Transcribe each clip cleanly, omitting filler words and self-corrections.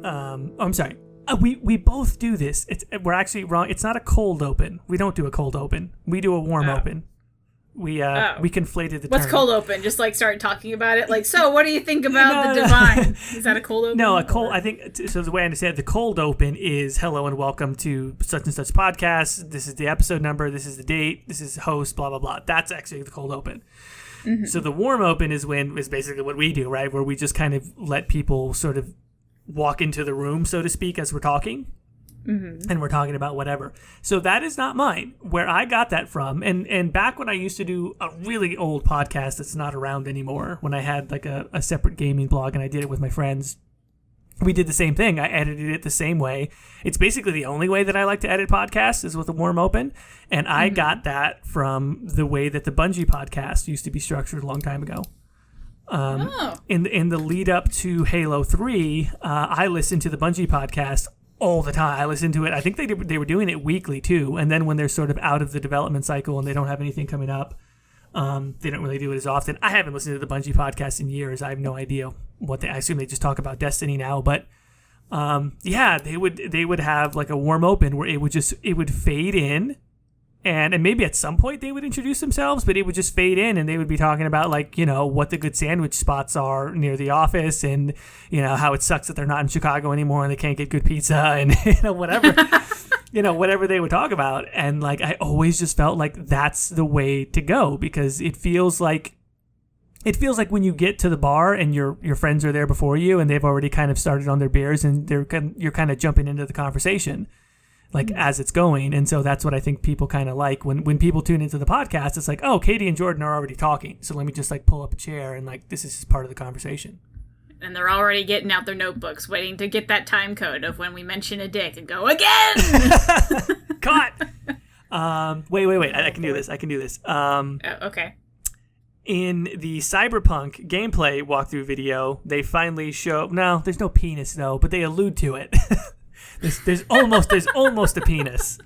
I'm sorry. We both do this. We're actually wrong. It's not a cold open. We don't do a cold open. We do a warm open. We conflated the What's term. cold open? Just like start talking about it. Like, so what do you think about the divine? Is that a cold open? No, a cold. I think so. The way I understand it, the cold open is hello and welcome to such and such podcast. This is the episode number. This is the date. This is host. Blah blah blah. That's actually the cold open. Mm-hmm. So the warm open is basically what we do, right? Where we just kind of let people sort of walk into the room, so to speak, as we're talking. Mm-hmm. And we're talking about whatever. So that is not mine. Where I got that from, and back when I used to do a really old podcast that's not around anymore, when I had like a separate gaming blog and I did it with my friends, we did the same thing. I edited it the same way. It's basically the only way that I like to edit podcasts is with a warm open. And I got that from the way that the Bungie podcast used to be structured a long time ago. In the lead up to Halo 3, I listened to the Bungie podcast all the time. I listened to it. I think they were doing it weekly too. And then when they're sort of out of the development cycle and they don't have anything coming up, they don't really do it as often. I haven't listened to the Bungie podcast in years. I have no idea I assume they just talk about Destiny now. But they would have like a warm open where it would fade in. And maybe at some point they would introduce themselves, but it would just fade in and they would be talking about like, what the good sandwich spots are near the office and, how it sucks that they're not in Chicago anymore and they can't get good pizza and, whatever, whatever they would talk about. And like, I always just felt like that's the way to go because it feels like when you get to the bar and your friends are there before you and they've already kind of started on their beers and you're kind of jumping into the conversation. Like as it's going. And so that's what I think people kind of like when people tune into the podcast. It's like, oh, Caitie and Jordan are already talking. So let me just like pull up a chair and like, this is just part of the conversation. And they're already getting out their notebooks, waiting to get that time code of when we mention a dick and go again. Cut. Wait. I can do this. Okay. In the Cyberpunk gameplay walkthrough video, they finally show, no, there's no penis though, but they allude to it. There's almost a penis.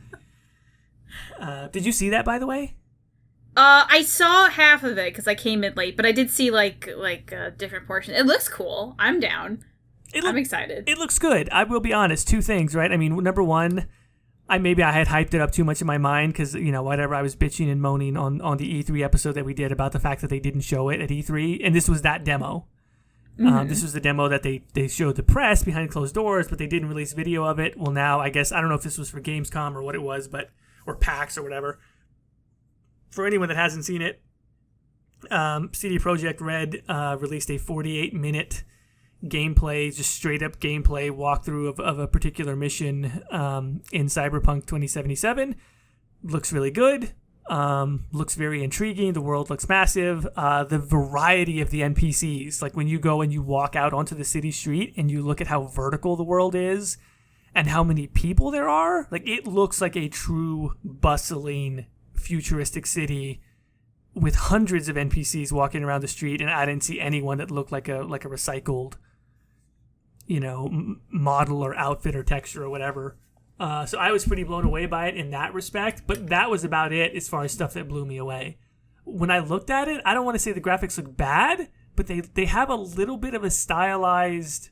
Did you see that, by the way? I saw half of it because I came in late, but I did see like a different portion. It looks cool. I'm down. I'm excited. It looks good. I will be honest. Two things, right? I mean, number one, I had hyped it up too much in my mind because whatever I was bitching and moaning on the E3 episode that we did about the fact that they didn't show it at E3, and this was that demo. This was the demo that they showed the press behind closed doors, but they didn't release video of it. Well, now I guess I don't know if this was for Gamescom or what it was, or PAX or whatever. For anyone that hasn't seen it, CD Projekt Red released a 48-minute gameplay, just straight up gameplay walkthrough of a particular mission in Cyberpunk 2077. Looks really good. Looks very intriguing. The world looks massive. The variety of the NPCs, like when you go and you walk out onto the city street and you look at how vertical the world is and how many people there are, like it looks like a true bustling futuristic city with hundreds of NPCs walking around the street, and I didn't see anyone that looked like a recycled, model or outfit or texture or whatever. So I was pretty blown away by it in that respect, but that was about it as far as stuff that blew me away. When I looked at it, I don't want to say the graphics look bad, but they have a little bit of a stylized...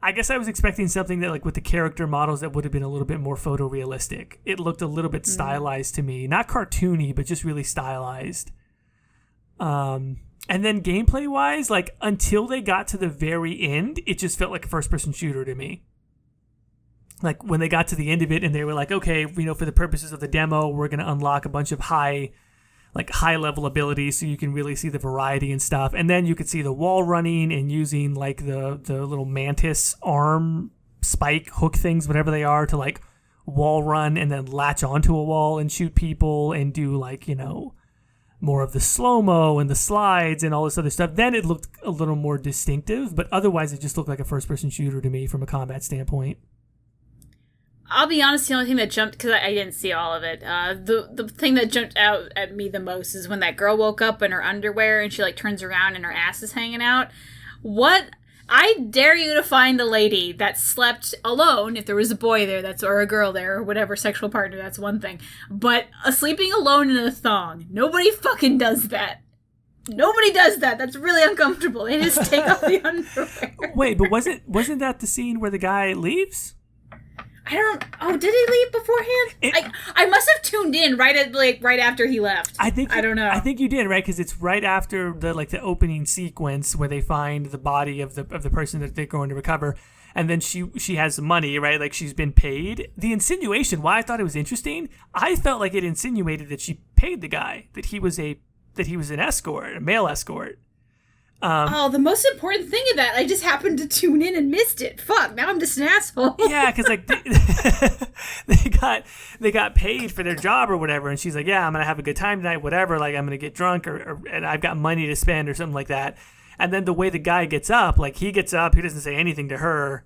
I guess I was expecting something that, like, with the character models that would have been a little bit more photorealistic. It looked a little bit stylized to me. Not cartoony, but just really stylized. And then gameplay-wise, like, until they got to the very end, it just felt like a first-person shooter to me. Like, when they got to the end of it and they were like, okay, for the purposes of the demo, we're going to unlock a bunch of high-level abilities so you can really see the variety and stuff. And then you could see the wall running and using, like, the little mantis arm spike hook things, whatever they are, to, like, wall run and then latch onto a wall and shoot people and do, like, more of the slow-mo and the slides and all this other stuff. Then it looked a little more distinctive, but otherwise it just looked like a first-person shooter to me from a combat standpoint. I'll be honest, the only thing that jumped, because I didn't see all of it, the thing that jumped out at me the most is when that girl woke up in her underwear and she, like, turns around and her ass is hanging out. What? I dare you to find the lady that slept alone, if there was a boy there, or a girl there, or whatever sexual partner, that's one thing. But sleeping alone in a thong, nobody fucking does that. Nobody does that. That's really uncomfortable. They just take off the underwear. Wait, but wasn't that the scene where the guy leaves? I don't. Oh, did he leave beforehand? I must have tuned in right after he left. I don't know. I think you did, right? Because it's right after the opening sequence where they find the body of the person that they're going to recover, and then she has the money, right? Like she's been paid. The insinuation, why I thought it was interesting, I felt like it insinuated that she paid the guy, that he was an escort, a male escort. The most important thing of that, I just happened to tune in and missed it. Fuck, now I'm just an asshole. Yeah, because like they got paid for their job or whatever, and she's like, yeah, I'm gonna have a good time tonight, whatever. Like I'm gonna get drunk and I've got money to spend or something like that. And then the way the guy gets up, like he gets up, he doesn't say anything to her.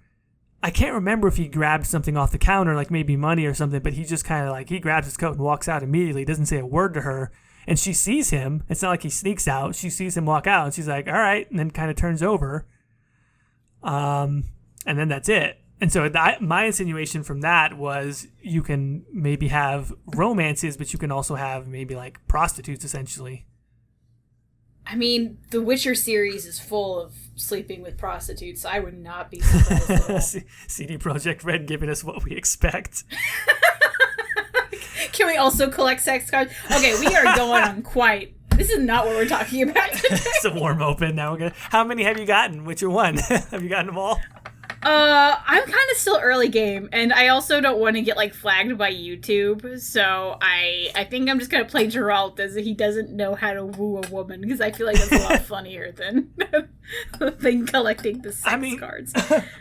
I can't remember if he grabbed something off the counter, like maybe money or something, but he just kind of like he grabs his coat and walks out immediately. Doesn't say a word to her. And she sees him. It's not like he sneaks out. She sees him walk out, and she's like, all right, and then kind of turns over. And then that's it. And so my insinuation from that was you can maybe have romances, but you can also have maybe like prostitutes, essentially. I mean, the Witcher series is full of sleeping with prostitutes. I would not be surprised at all. CD Projekt Red giving us what we expect. Can we also collect sex cards? Okay, we are going on quite. This is not what we're talking about today. It's a warm open. Now we're gonna. How many have you gotten? Which one? Have you gotten them all? I'm kind of still early game, and I also don't want to get like flagged by YouTube. So I think I'm just gonna play Geralt as he doesn't know how to woo a woman, because I feel like that's a lot funnier than collecting the sex cards.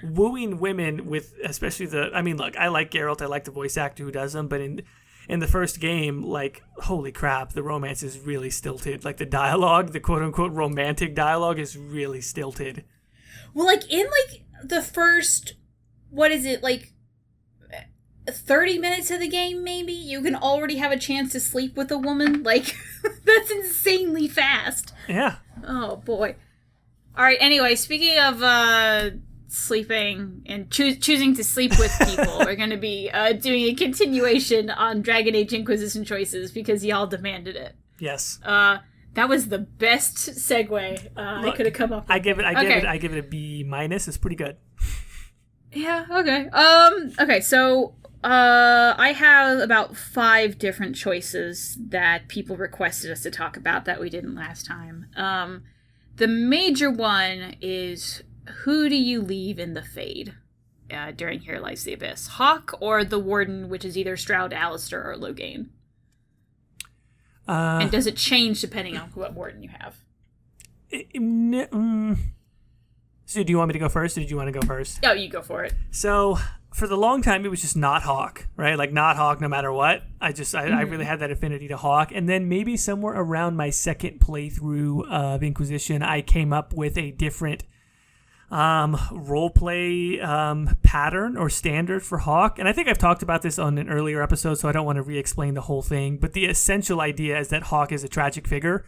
Wooing women with especially look, I like Geralt. I like the voice actor who does them, but in the first game, like, holy crap, the romance is really stilted. Like, the dialogue, the quote-unquote romantic dialogue is really stilted. Well, like, in, like, the first, 30 minutes of the game, maybe, you can already have a chance to sleep with a woman? Like, that's insanely fast. Yeah. Oh, boy. All right, anyway, speaking of, sleeping and choosing to sleep with people, we're going to be doing a continuation on Dragon Age Inquisition choices because y'all demanded it. Yes. That was the best segue I could have come up with. I give it a B-. It's pretty good. Yeah, okay. Okay, so I have about 5 different choices that people requested us to talk about that we didn't last time. The major one is, who do you leave in the Fade during Here Lies the Abyss? Hawke or the Warden, which is either Stroud, Alistair, or Loghain? And does it change depending on what Warden you have? So do you want me to go first, or did you want to go first? Oh, you go for it. So for the long time, it was just not Hawke, right? Like not Hawke no matter what. I really had that affinity to Hawke. And then maybe somewhere around my second playthrough of Inquisition, I came up with a different roleplay pattern or standard for Hawke. And I think I've talked about this on an earlier episode, so I don't want to re-explain the whole thing. But the essential idea is that Hawke is a tragic figure.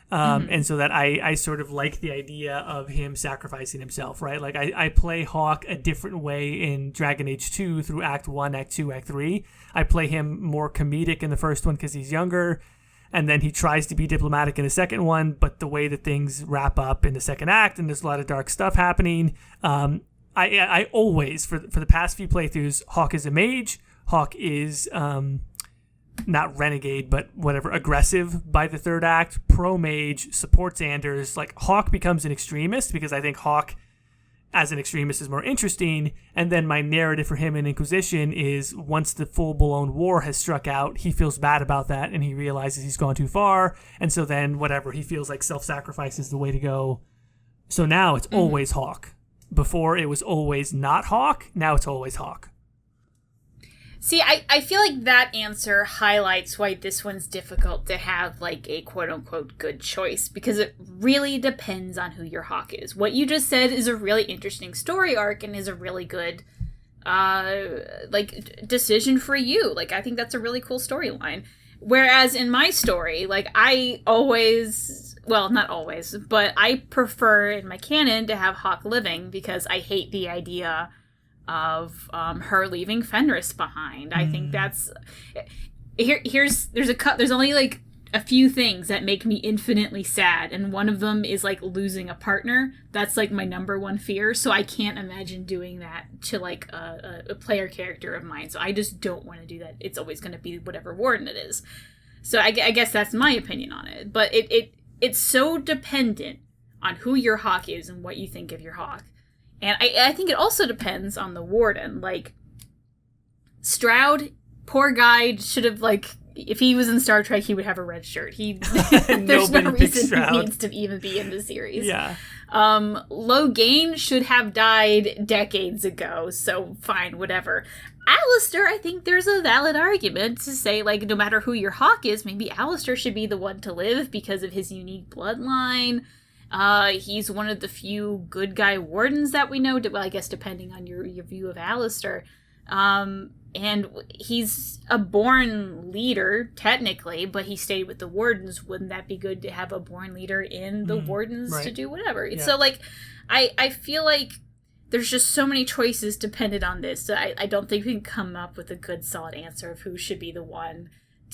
And so that I sort of like the idea of him sacrificing himself, right? Like I play Hawke a different way in Dragon Age 2 through Act 1, Act 2, Act 3. I play him more comedic in the first one because he's younger. And then he tries to be diplomatic in the second one, but the way that things wrap up in the second act, and there's a lot of dark stuff happening. I always, for the past few playthroughs, Hawke is a mage. Hawke is not renegade, but whatever, aggressive by the third act. Pro-mage, supports Anders. Like, Hawke becomes an extremist because I think Hawke as an extremist is more interesting. And then my narrative for him in Inquisition is once the full-blown war has struck out, he feels bad about that and he realizes he's gone too far. And so then whatever, he feels like self-sacrifice is the way to go. So now it's always Hawke. Before it was always not Hawke. Now it's always Hawke. See, I feel like that answer highlights why this one's difficult to have, like, a quote-unquote good choice, because it really depends on who your Hawke is. What you just said is a really interesting story arc and is a really good, decision for you. Like, I think that's a really cool storyline. Whereas in my story, like, I always... Well, not always, but I prefer in my canon to have Hawke living because I hate the idea of her leaving Fenris behind. I think that's there's only like a few things that make me infinitely sad, and one of them is like losing a partner. That's like my number one fear, so I can't imagine doing that to like a player character of mine. So I just don't want to do that. It's always going to be whatever warden it is. So I guess that's my opinion on it. But it's so dependent on who your hawk is and what you think of your hawk. And I think it also depends on the warden. Like, Stroud, poor guy, should have, like, if he was in Star Trek, he would have a red shirt. There's no reason he needs to even be in the series. Yeah. Logain should have died decades ago, so fine, whatever. Alistair, I think there's a valid argument to say, like, no matter who your hawk is, maybe Alistair should be the one to live because of his unique bloodline. He's one of the few good guy wardens that we know, well, I guess depending on your view of Alistair. And he's a born leader, technically, but he stayed with the wardens. Wouldn't that be good to have a born leader in the wardens to do whatever? Yeah. So, like, I feel like there's just so many choices dependent on this. So I don't think we can come up with a good, solid answer of who should be the one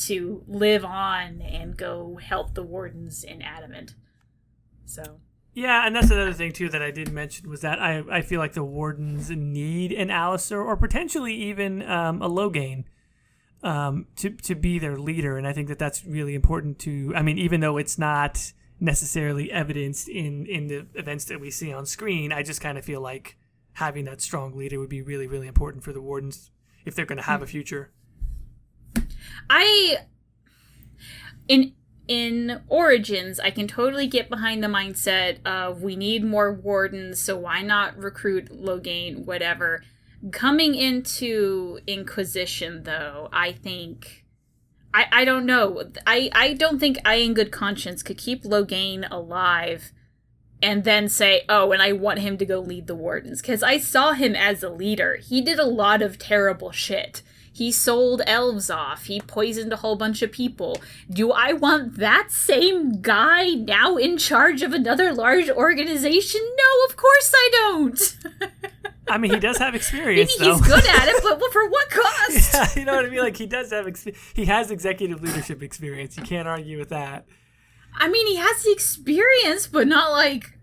to live on and go help the wardens in Adamant. So... Yeah, and that's another thing, too, that I did mention, was that I feel like the wardens need an Alistair, or potentially even a Logain, to be their leader. And I think that that's really important to, I mean, even though it's not necessarily evidenced in the events that we see on screen, I just kind of feel like having that strong leader would be really, really important for the wardens if they're going to have a future. In Origins, I can totally get behind the mindset of we need more wardens, so why not recruit Logain, whatever. Coming into Inquisition, though, I think... I don't know. I don't think I, in good conscience, could keep Logain alive and then say, oh, and I want him to go lead the wardens. Because I saw him as a leader. He did a lot of terrible shit. He sold elves off. He poisoned a whole bunch of people. Do I want that same guy now in charge of another large organization? No, of course I don't. I mean, he does have experience, Maybe though. He's good at it, but for what cost? Yeah, you know what I mean? Like, he does have he has executive leadership experience. You can't argue with that. I mean, he has the experience, but not like...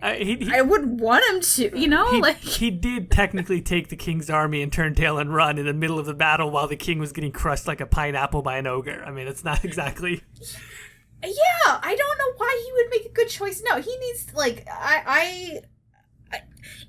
I wouldn't want him to, you know? He did technically take the king's army and turn tail and run in the middle of the battle while the king was getting crushed like a pineapple by an ogre. I mean, it's not exactly... Yeah, I don't know why he would make a good choice. No, he needs, like,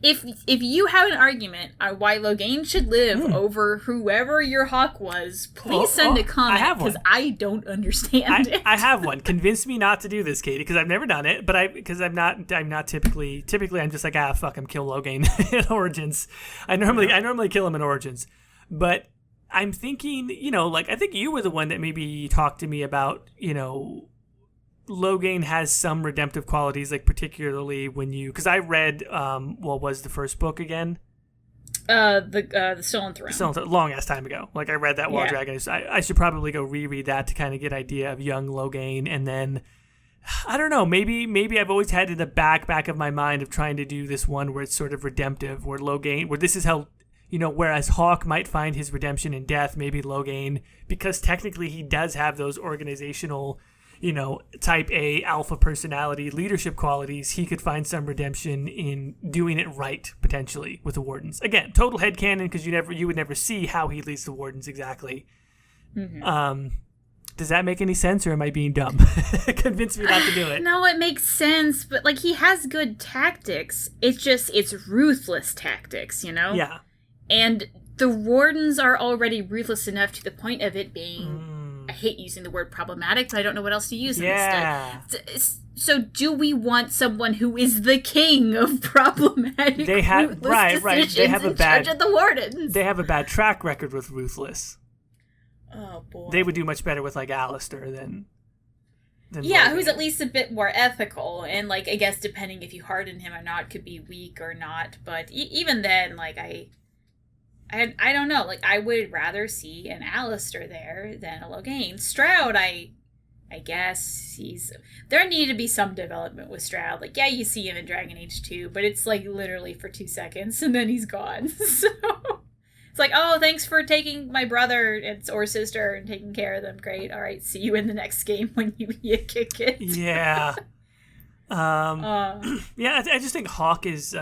If you have an argument on why Logain should live over whoever your hawk was, please send a comment, because I don't understand it. I have one. Convince me not to do this, Caitie, because I've never done it. But I'm not typically I'm just like, fuck him, kill Logain in Origins. I normally kill him in Origins, but I'm thinking, you know, like, I think you were the one that maybe talked to me about, you know, Logain has some redemptive qualities, like particularly when you, because I read what was the first book again? The Stolen Throne. Long ass time ago. Like, I read that while Dragon. I should probably go reread that to kind of get an idea of young Logain, and then I don't know, maybe I've always had in the back of my mind of trying to do this one where it's sort of redemptive, where Logain, where this is how, you know, whereas Hawk might find his redemption in death, maybe Logain, because technically he does have those organizational, you know, type A alpha personality leadership qualities, he could find some redemption in doing it right, potentially, with the wardens. Again, total headcanon, because you would never see how he leads the wardens exactly. Mm-hmm. Does that make any sense, or am I being dumb? Convince me not to do it. No, it makes sense, but, like, he has good tactics. It's ruthless tactics, you know? Yeah. And the wardens are already ruthless enough to the point of it being... I hate using the word problematic, but I don't know what else to use instead. So do we want someone who is the king of problematic, they have right. They have in charge of the wardens? They have a bad track record with ruthless. Oh boy. They would do much better with, like, Alistair than yeah, who's at least a bit more ethical, and, like, I guess depending if you harden him or not, could be weak or not. But even then, like, I don't know. Like, I would rather see an Alistair there than a Logain. Stroud, I guess there need to be some development with Stroud. Like, yeah, you see him in Dragon Age 2, but it's, like, literally for 2 seconds, and then he's gone. So, it's like, oh, thanks for taking my brother or sister and taking care of them. Great. All right. See you in the next game when you kick it. Yeah. Yeah, I just think Hawk is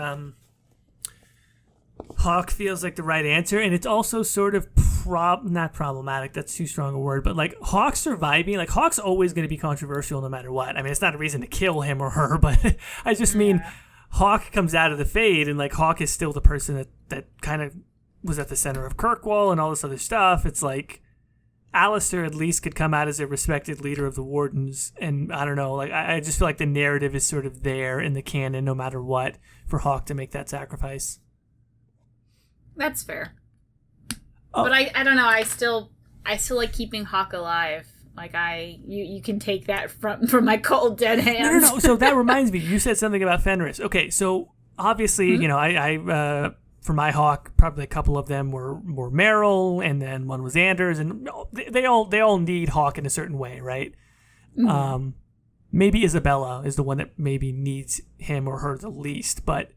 Hawk feels like the right answer, and it's also sort of not problematic, that's too strong a word, but like Hawk surviving, like Hawk's always going to be controversial no matter what. I mean, it's not a reason to kill him or her, but I just mean Hawk comes out of the Fade, and like Hawk is still the person that kind of was at the center of Kirkwall and all this other stuff. It's like Alistair at least could come out as a respected leader of the Wardens, and I don't know, like I just feel like the narrative is sort of there in the canon no matter what for Hawk to make that sacrifice. That's fair. Oh. But I don't know, I still like keeping Hawk alive. Like you can take that from my cold dead hands. No. So that reminds me, you said something about Fenris. Okay, so obviously, you know, I for my Hawk, probably a couple of them were Meryl, and then one was Anders, and they all need Hawk in a certain way, right? Mm-hmm. Maybe Isabella is the one that maybe needs him or her the least, but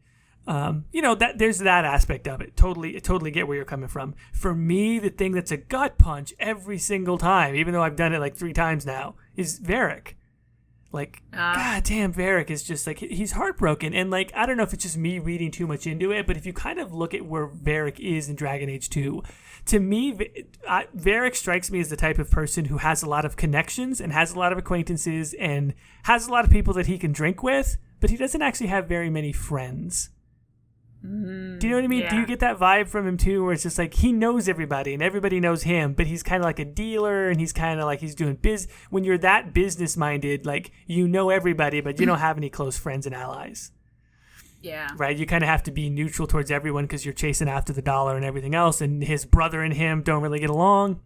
you know, that there's that aspect of it. Totally get where you're coming from. For me, the thing that's a gut punch every single time, even though I've done it like 3 times now, is Varric. Like, God damn, Varric is just like, he's heartbroken. And like, I don't know if it's just me reading too much into it, but if you kind of look at where Varric is in Dragon Age 2, to me, Varric strikes me as the type of person who has a lot of connections and has a lot of acquaintances and has a lot of people that he can drink with, but he doesn't actually have very many friends. Do you know what I mean? Yeah. Do you get that vibe from him too, where it's just like he knows everybody and everybody knows him, but he's kind of like a dealer and he's kind of like he's doing when you're that business minded, like you know everybody, but you don't have any close friends and allies. Yeah. Right? You kind of have to be neutral towards everyone because you're chasing after the dollar and everything else, and his brother and him don't really get along.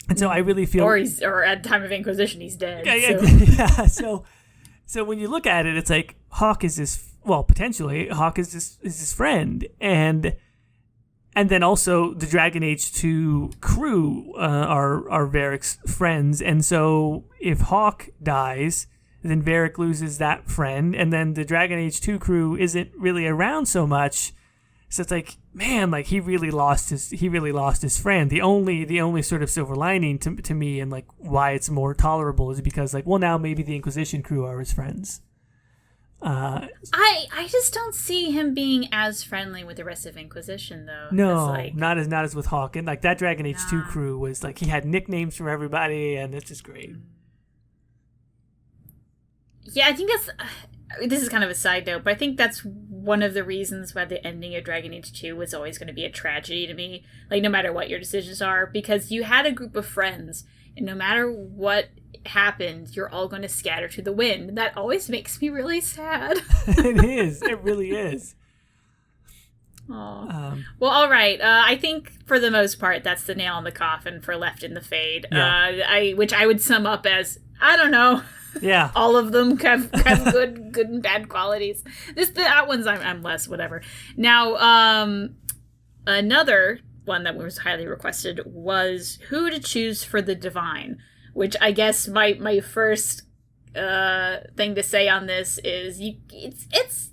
And so I really feel... Or at the time of Inquisition, he's dead. Yeah. So when you look at it, it's like Hawk is this... Well, potentially, Hawk is his friend, and then also the Dragon Age 2 crew are Varric's friends, and so if Hawk dies, then Varric loses that friend, and then the Dragon Age 2 crew isn't really around so much, so it's like, man, like he really lost his friend. The only sort of silver lining to me, and like why it's more tolerable, is because like, well, now maybe the Inquisition crew are his friends. I just don't see him being as friendly with the rest of Inquisition, though. No, like, not as with Hawk. And like that Dragon Age 2 crew was like, he had nicknames for everybody, and it's just great. Yeah, I think this is kind of a side note, but I think that's one of the reasons why the ending of Dragon Age 2 was always going to be a tragedy to me. Like, no matter what your decisions are, because you had a group of friends, and no matter what happened, you're all going to scatter to the wind. That always makes me really sad. It is. It really is. Well, all right. I think for the most part, that's the nail in the coffin for Left in the Fade. Yeah. Which I would sum up as, I don't know. Yeah. All of them have good and bad qualities. That one's I'm less whatever. Now, another one that was highly requested was who to choose for the Divine. Which I guess my first thing to say on this is it's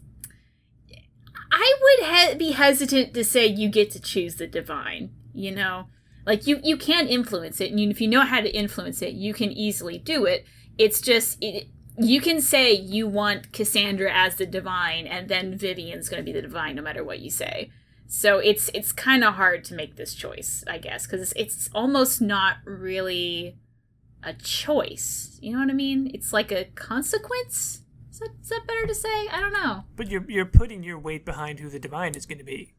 I would be hesitant to say you get to choose the Divine, you know? Like, you can influence it, and if you know how to influence it, you can easily do it. It's just, you can say you want Cassandra as the Divine, and then Vivian's going to be the Divine no matter what you say. So it's kind of hard to make this choice, I guess, because it's almost not really a choice. You know what I mean? It's like a consequence? Is that better to say? I don't know. But you're putting your weight behind who the Divine is going to be.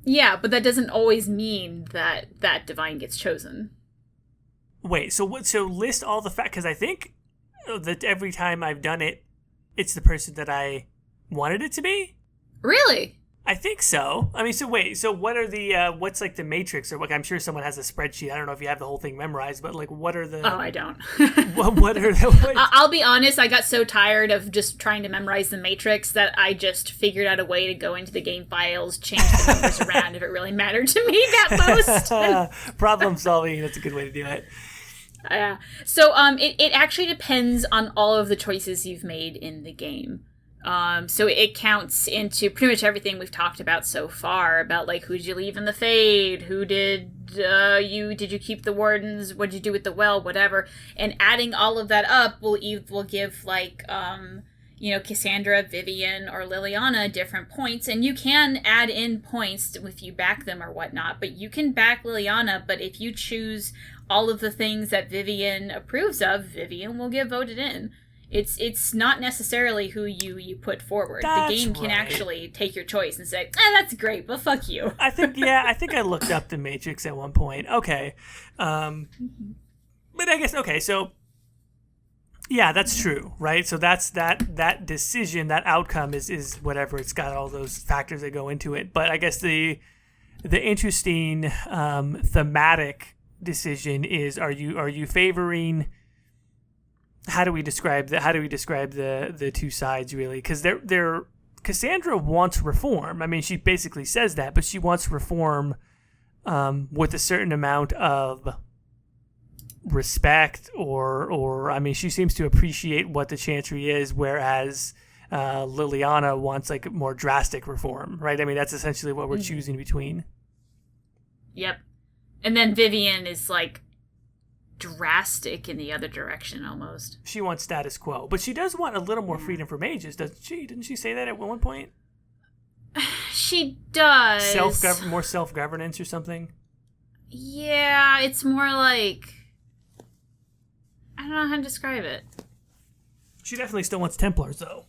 Yeah, but that doesn't always mean that Divine gets chosen. Wait, so list all the facts, because I think that every time I've done it, it's the person that I wanted it to be? Really? I think so. I mean, so wait, so what are the, what's like the matrix, or like, I'm sure someone has a spreadsheet. I don't know if you have the whole thing memorized, but like, what are the... Oh, I don't. what are the... I'll be honest, I got so tired of just trying to memorize the matrix that I just figured out a way to go into the game files, change the numbers around if it really mattered to me that most. Problem solving, that's a good way to do it. So it actually depends on all of the choices you've made in the game. So it counts into pretty much everything we've talked about so far about like who did you leave in the Fade, who did you keep the Wardens, what did you do with the Well, whatever, and adding all of that up will give like Cassandra, Vivian, or Liliana different points, and you can add in points if you back them or whatnot. But you can back Liliana, but if you choose all of the things that Vivian approves of, Vivian will get voted in. It's not necessarily who you put forward. That's the game can actually take your choice and say, that's great, but fuck you. I think I looked up the Matrix at one point. Okay. But I guess, okay, so, yeah, that's true, right? So that's that decision, that outcome is whatever. It's got all those factors that go into it. But I guess the interesting thematic decision is, are you favoring... How do we describe the two sides, really? Because they're Cassandra wants reform. I mean, she basically says that, but she wants reform with a certain amount of respect, or I mean, she seems to appreciate what the Chantry is, whereas Liliana wants like more drastic reform, right? I mean, that's essentially what we're choosing between. Yep. And then Vivian is like drastic in the other direction almost. She wants status quo, but she does want a little more freedom for mages, doesn't she? Didn't she say that at one point? She does. More self-governance or something? Yeah, it's more like... I don't know how to describe it. She definitely still wants Templars, though.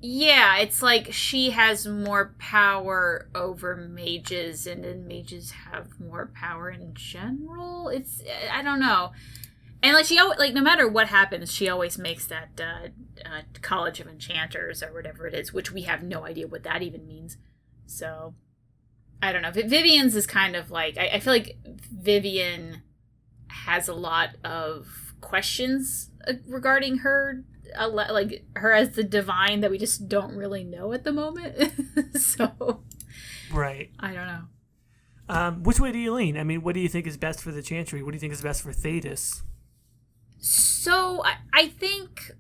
Yeah, it's like she has more power over mages, and then mages have more power in general. It's, I don't know. And like no matter what happens, she always makes that College of Enchanters or whatever it is, which we have no idea what that even means. So, I don't know. Vivian's is kind of like, I feel like Vivian has a lot of questions regarding her. Like her as the divine that we just don't really know at the moment. So, right. I don't know. Which way do you lean? I mean, what do you think is best for the Chantry? What do you think is best for Thetis? So I think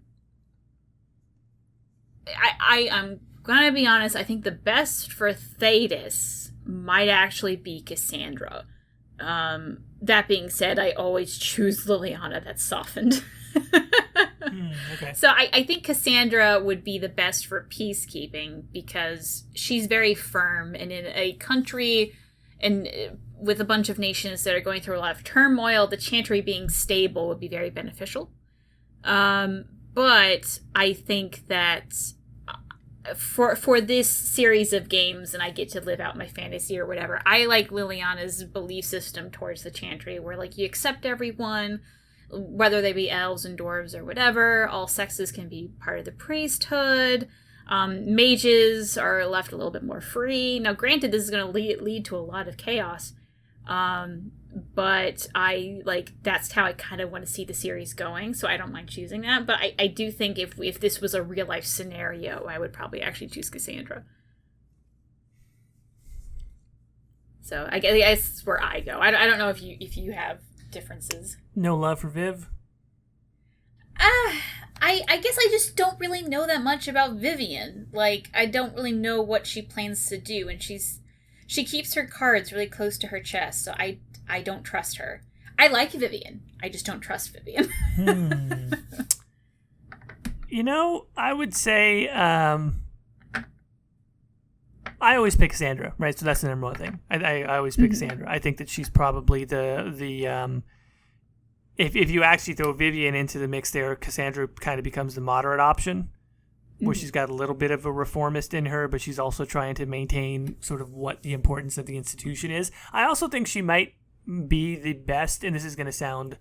I'm gonna be honest. I think the best for Thetis might actually be Cassandra. That being said, I always choose Liliana. That's softened. Okay. So I think Cassandra would be the best for peacekeeping because she's very firm, and in a country and with a bunch of nations that are going through a lot of turmoil, the Chantry being stable would be very beneficial. But I think that for this series of games, and I get to live out my fantasy or whatever, I like Liliana's belief system towards the Chantry, where like you accept everyone, whether they be elves and dwarves or whatever. All sexes can be part of the priesthood. Mages are left a little bit more free. Now, granted, this is going to lead to a lot of chaos, but that's how I kind of want to see the series going, so I don't mind choosing that. But I do think if this was a real life scenario, I would probably actually choose Cassandra. So I guess that's where I go. I don't know if you have differences. No love for Viv? I guess I just don't really know that much about Vivian. Like, I don't really know what she plans to do, and she keeps her cards really close to her chest, so I don't trust her. I like Vivian. I just don't trust Vivian. You know, I would say I always pick Cassandra, right? So that's the number one thing. I always pick Cassandra. I think that she's probably the if you actually throw Vivian into the mix there, Cassandra kind of becomes the moderate option, where she's got a little bit of a reformist in her, but she's also trying to maintain sort of what the importance of the institution is. I also think she might be the best, and this is going to sound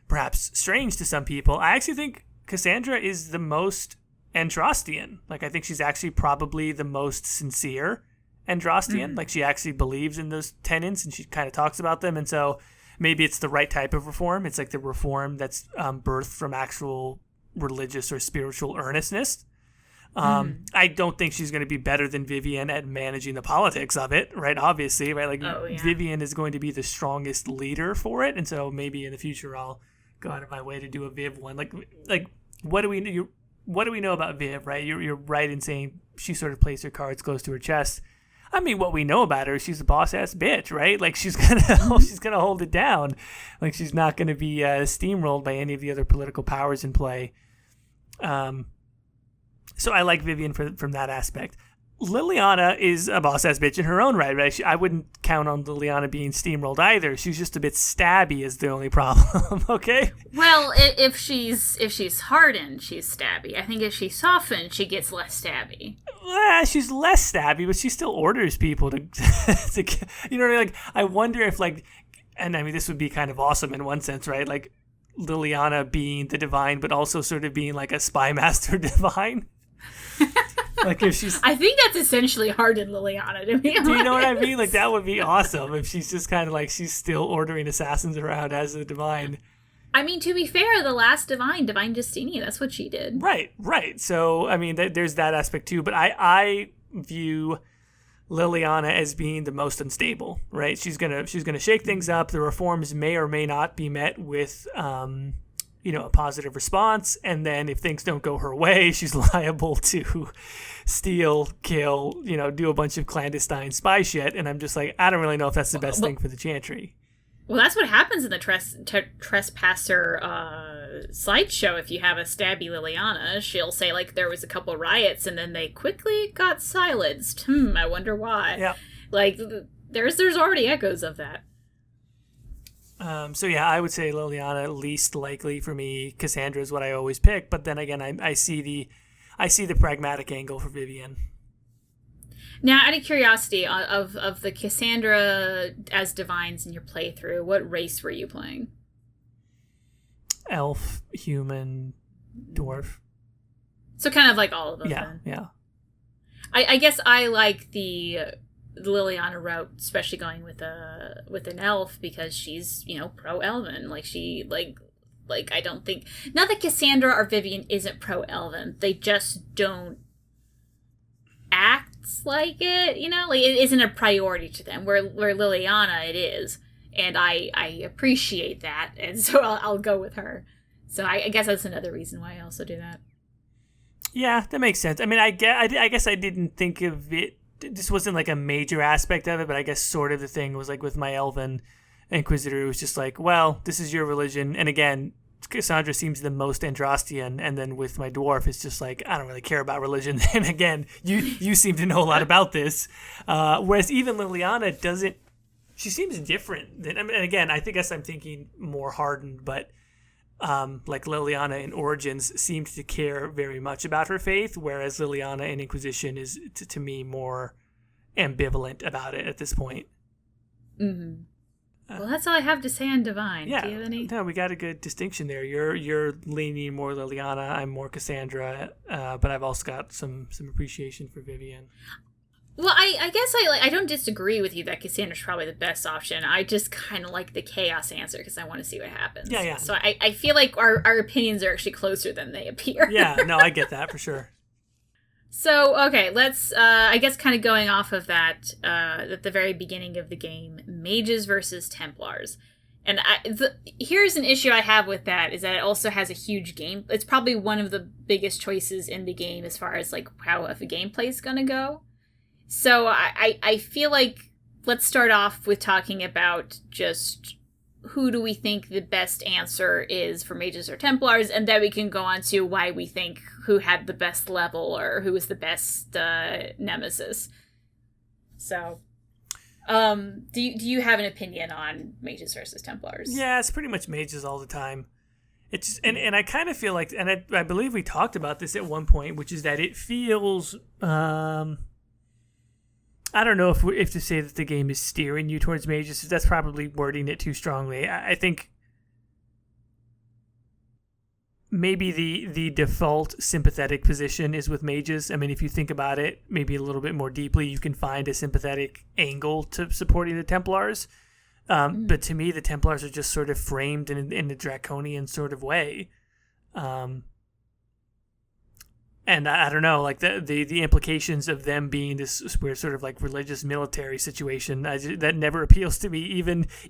perhaps strange to some people. I actually think Cassandra is the most Andrastian. Like, I think she's actually probably the most sincere Andrastian. Like, she actually believes in those tenets, and she kind of talks about them, and so maybe it's the right type of reform. It's like the reform that's birthed from actual religious or spiritual earnestness. I don't think she's going to be better than Vivian at managing the politics of it, right? Obviously, right? Like, Vivian is going to be the strongest leader for it, and so maybe in the future I'll go out of my way to do a Viv one. Like what do we what do we know about Viv, right? You're right in saying she sort of plays her cards close to her chest. I mean, what we know about her is she's a boss-ass bitch, right? Like, she's gonna hold it down. Like, she's not gonna be steamrolled by any of the other political powers in play. So I like Vivian from that aspect. Liliana is a boss-ass bitch in her own right? I wouldn't count on Liliana being steamrolled either. She's just a bit stabby is the only problem, okay? Well, if she's hardened, she's stabby. I think if she's softened, she gets less stabby. She's less stabby, but she still orders people to, to, you know what I mean? Like, I wonder if, like, and I mean, this would be kind of awesome in one sense, right? Like, Liliana being the divine, but also sort of being like a spy master divine. Like, if she's, I think that's essentially hardened Liliana, to be honest. Do you know what I mean? Like, that would be awesome if she's just kind of like, she's still ordering assassins around as a divine. I mean, to be fair, the last Divine Justini, that's what she did. Right. So, I mean, there's that aspect too. But I view Liliana as being the most unstable, right? She's gonna shake things up. The reforms may or may not be met with, a positive response. And then if things don't go her way, she's liable to steal, kill, do a bunch of clandestine spy shit. And I'm just like, I don't really know if that's the best thing for the Chantry. Well, that's what happens in the Trespasser slideshow. If you have a stabby Liliana, she'll say, like, there was a couple riots and then they quickly got silenced. I wonder why. Yeah. Like, there's already echoes of that. So yeah, I would say Liliana least likely for me. Cassandra is what I always pick, but then again, I see the pragmatic angle for Vivian. Now, out of curiosity, of the Cassandra as divines in your playthrough, what race were you playing? Elf, human, dwarf. So kind of like all of them. Yeah, then. Yeah. I guess I like the Liliana route, especially going with an elf, because she's pro-elven. Like, she like I don't think, not that Cassandra or Vivian isn't pro-elven, they just don't act like it, like it isn't a priority to them, where Liliana it is, and I appreciate that, and so I'll go with her. So I guess that's another reason why I also do that. Yeah, that makes sense. I mean, I guess I didn't think of it, this wasn't like a major aspect of it, but I guess sort of the thing was like with my Elven Inquisitor, it was just like, well, this is your religion, and again, Cassandra seems the most Andrastian, and then with my dwarf, it's just like, I don't really care about religion. And again, you seem to know a lot about this. Whereas even Liliana doesn't, she seems different. And again, I guess I'm thinking more hardened, but like Liliana in Origins seems to care very much about her faith, whereas Liliana in Inquisition is, to me, more ambivalent about it at this point. Mm-hmm. Well, that's all I have to say on Divine. Yeah, do you have any? No, we got a good distinction there. You're leaning more Liliana, I'm more Cassandra, but I've also got some appreciation for Vivian. Well, I guess I don't disagree with you that Cassandra's probably the best option. I just kind of like the chaos answer because I want to see what happens. Yeah. So I feel like our opinions are actually closer than they appear. Yeah, no, I get that for sure. So, okay, let's, I guess kind of going off of that, at the very beginning of the game, mages versus Templars. And here's an issue I have with that, is that it also has a huge game. It's probably one of the biggest choices in the game as far as, like, how the gameplay is going to go. So I feel like, let's start off with talking about just who do we think the best answer is for mages or Templars, and then we can go on to why we think who had the best level or who was the best nemesis. So, do you have an opinion on mages versus Templars? Yeah, it's pretty much mages all the time. It's and I kind of feel like, and I believe we talked about this at one point, which is that it feels, I don't know if to say that the game is steering you towards mages. That's probably wording it too strongly. I think maybe the default sympathetic position is with mages. I mean, if you think about it maybe a little bit more deeply, you can find a sympathetic angle to supporting the Templars. But to me, the Templars are just sort of framed in a draconian sort of way. And I don't know, like the implications of them being this weird sort of like religious military situation, that never appeals to me.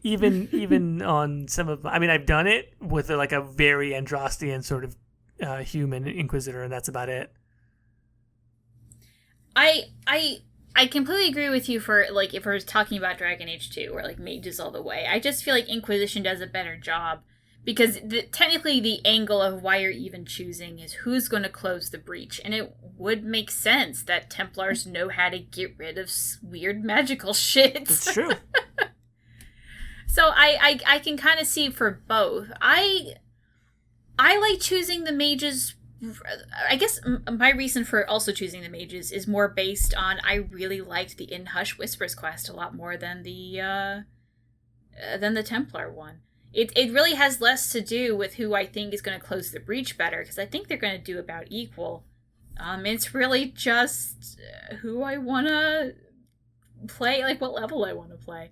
Even on some of, I mean, I've done it with a very Andrastian sort of human Inquisitor, and that's about it. I completely agree with you for, like, if we're talking about Dragon Age 2 or, like, mages all the way. I just feel like Inquisition does a better job because technically the angle of why you're even choosing is who's going to close the breach. And it would make sense that Templars know how to get rid of weird magical shit. It's true. So I can kind of see for both. I like choosing the mages. I guess my reason for also choosing the mages is more based on I really liked the In Hush Whispers quest a lot more than the Templar one. It really has less to do with who I think is going to close the breach better, because I think they're going to do about equal. It's really just who I want to play, like what level I want to play.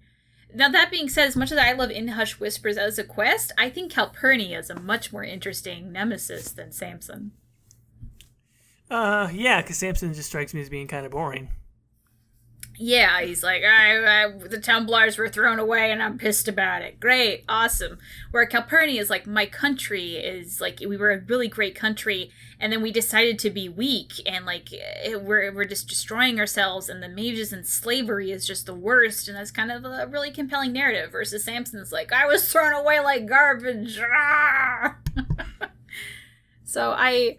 Now, that being said, as much as I love In Hush Whispers as a quest, I think Calpurnia is a much more interesting nemesis than Samson. Yeah, because Samson just strikes me as being kind of boring. Yeah, he's like, the Templars were thrown away and I'm pissed about it. Great, awesome. Where Calpurnia is like, my country is like, we were a really great country, and then we decided to be weak, and like, we're just destroying ourselves, and the mages and slavery is just the worst, and that's kind of a really compelling narrative. Versus Samson's like, I was thrown away like garbage. So I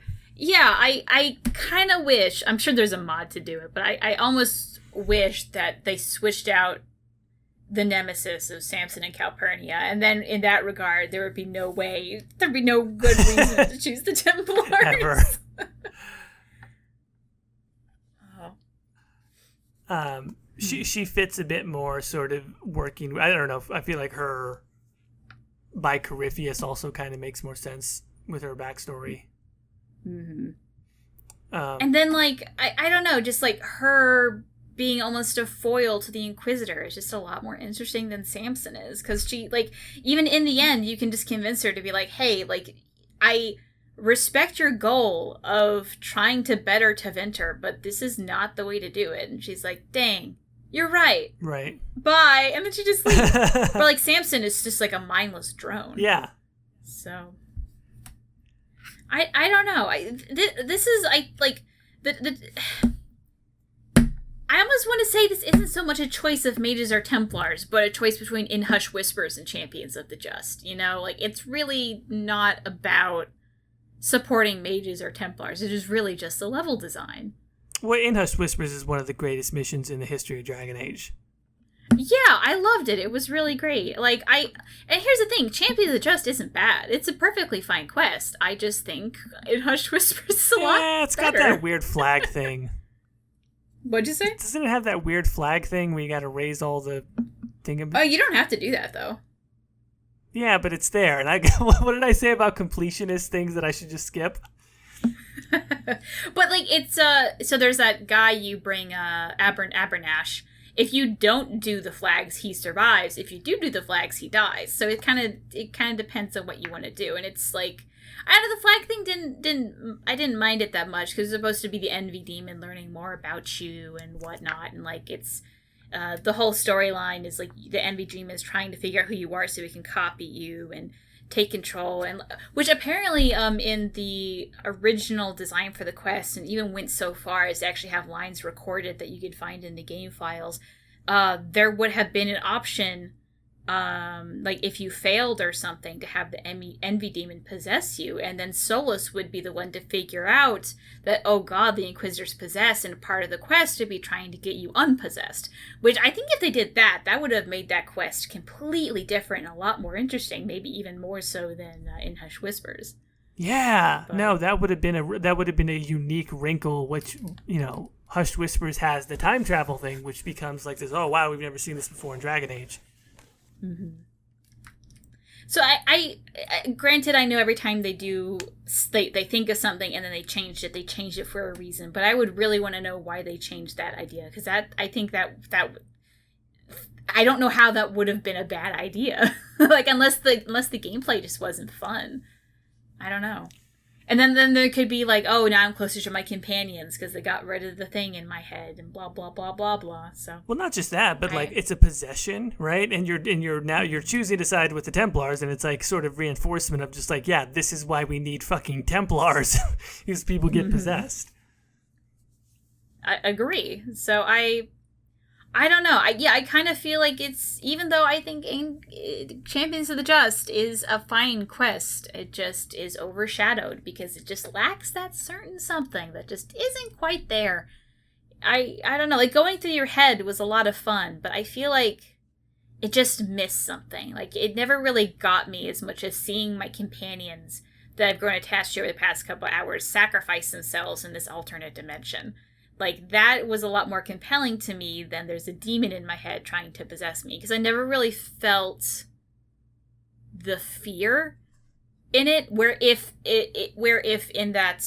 kind of wish, I'm sure there's a mod to do it, but I almost wish that they switched out the nemesis of Samson and Calpurnia, and then in that regard there would be no good reason to choose the Templars. Ever. She fits a bit more sort of working. I don't know, I feel like her by Corypheus also kind of makes more sense with her backstory. Mm-hmm. And then, like, I don't know, just like her being almost a foil to the Inquisitor is just a lot more interesting than Samson is, because she, like, even in the end you can just convince her to be like, hey, like, I respect your goal of trying to better Tevinter, but this is not the way to do it. And she's like, dang, you're right, bye, and then she just leaves. But like Samson is just like a mindless drone. Yeah. So I don't know. This is I almost want to say this isn't so much a choice of mages or Templars, but a choice between In Hush Whispers and Champions of the Just. You know, like, it's really not about supporting mages or Templars. It is really just the level design. Well, In Hush Whispers is one of the greatest missions in the history of Dragon Age. Yeah, I loved it. It was really great. Like, and here's the thing, Champions of the Just isn't bad. It's a perfectly fine quest. I just think In Hush Whispers is a lot better. Yeah, it's got that weird flag thing. What'd you say? Doesn't it have that weird flag thing where you gotta raise all the thing? Oh, you don't have to do that, though. Yeah, but it's there. And what did I say about completionist things that I should just skip? But, like, it's, so there's that guy you bring, Abernash. If you don't do the flags, he survives. If you do the flags, he dies. So it kind of depends on what you want to do. And it's like, I don't know, the flag thing I didn't mind it that much, because it's supposed to be the envy demon learning more about you and whatnot. And like, it's the whole storyline is like the envy demon is trying to figure out who you are so he can copy you and take control, and which apparently in the original design for the quest, and even went so far as to actually have lines recorded that you could find in the game files, there would have been an option, like if you failed or something, to have the envy demon possess you, and then Solas would be the one to figure out that, oh god, the Inquisitor's possessed, and part of the quest would be trying to get you unpossessed. Which I think if they did that would have made that quest completely different and a lot more interesting, maybe even more so than In Hush Whispers. Yeah, but no, that would have been a unique wrinkle, which, you know, Hushed Whispers has the time travel thing, which becomes like this, oh wow, we've never seen this before in Dragon Age. Mm-hmm. So I granted, I know every time they think of something and then they changed it for a reason, but I would really want to know why they changed that idea, because I think that I don't know how that would have been a bad idea. Like, unless the gameplay just wasn't fun. I don't know. And then there could be like, oh, now I'm closer to my companions because they got rid of the thing in my head and blah blah blah blah blah. So well, not just that, but like it's a possession, right? And you're choosing to side with the Templars, and it's like sort of reinforcement of just like, yeah, this is why we need fucking Templars, because people get possessed. I agree. So I don't know. I kind of feel like it's, even though I think Champions of the Just is a fine quest, it just is overshadowed because it just lacks that certain something that just isn't quite there. I don't know. Like, going through your head was a lot of fun, but I feel like it just missed something. Like, it never really got me as much as seeing my companions that I've grown attached to over the past couple hours sacrifice themselves in this alternate dimension. Like, that was a lot more compelling to me than there's a demon in my head trying to possess me. Because I never really felt the fear in it. Where if in that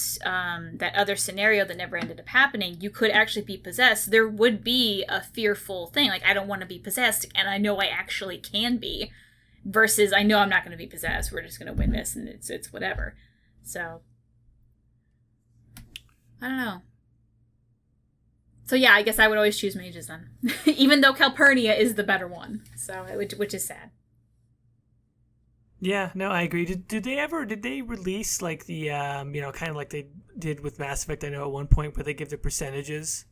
that other scenario that never ended up happening, you could actually be possessed, there would be a fearful thing. Like, I don't want to be possessed, and I know I actually can be. Versus, I know I'm not going to be possessed. We're just going to win this, and it's whatever. So, I don't know. So yeah, I guess I would always choose mages then, even though Calpurnia is the better one. So, which is sad. Yeah, no, I agree. Did they release like the kind of like they did with Mass Effect? I know at one point where they give the percentages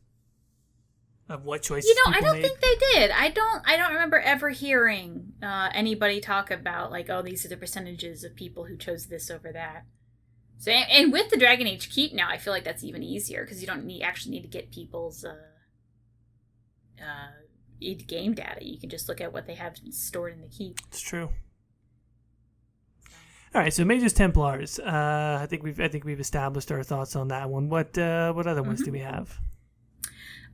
of what choices. I don't think they did. I don't remember ever hearing anybody talk about like, oh, these are the percentages of people who chose this over that. So, and with the Dragon Age Keep now, I feel like that's even easier because you don't actually need to get people's game data. You can just look at what they have stored in the Keep. It's true. All right, so Mages Templars. I think we've established our thoughts on that one. What other ones do we have?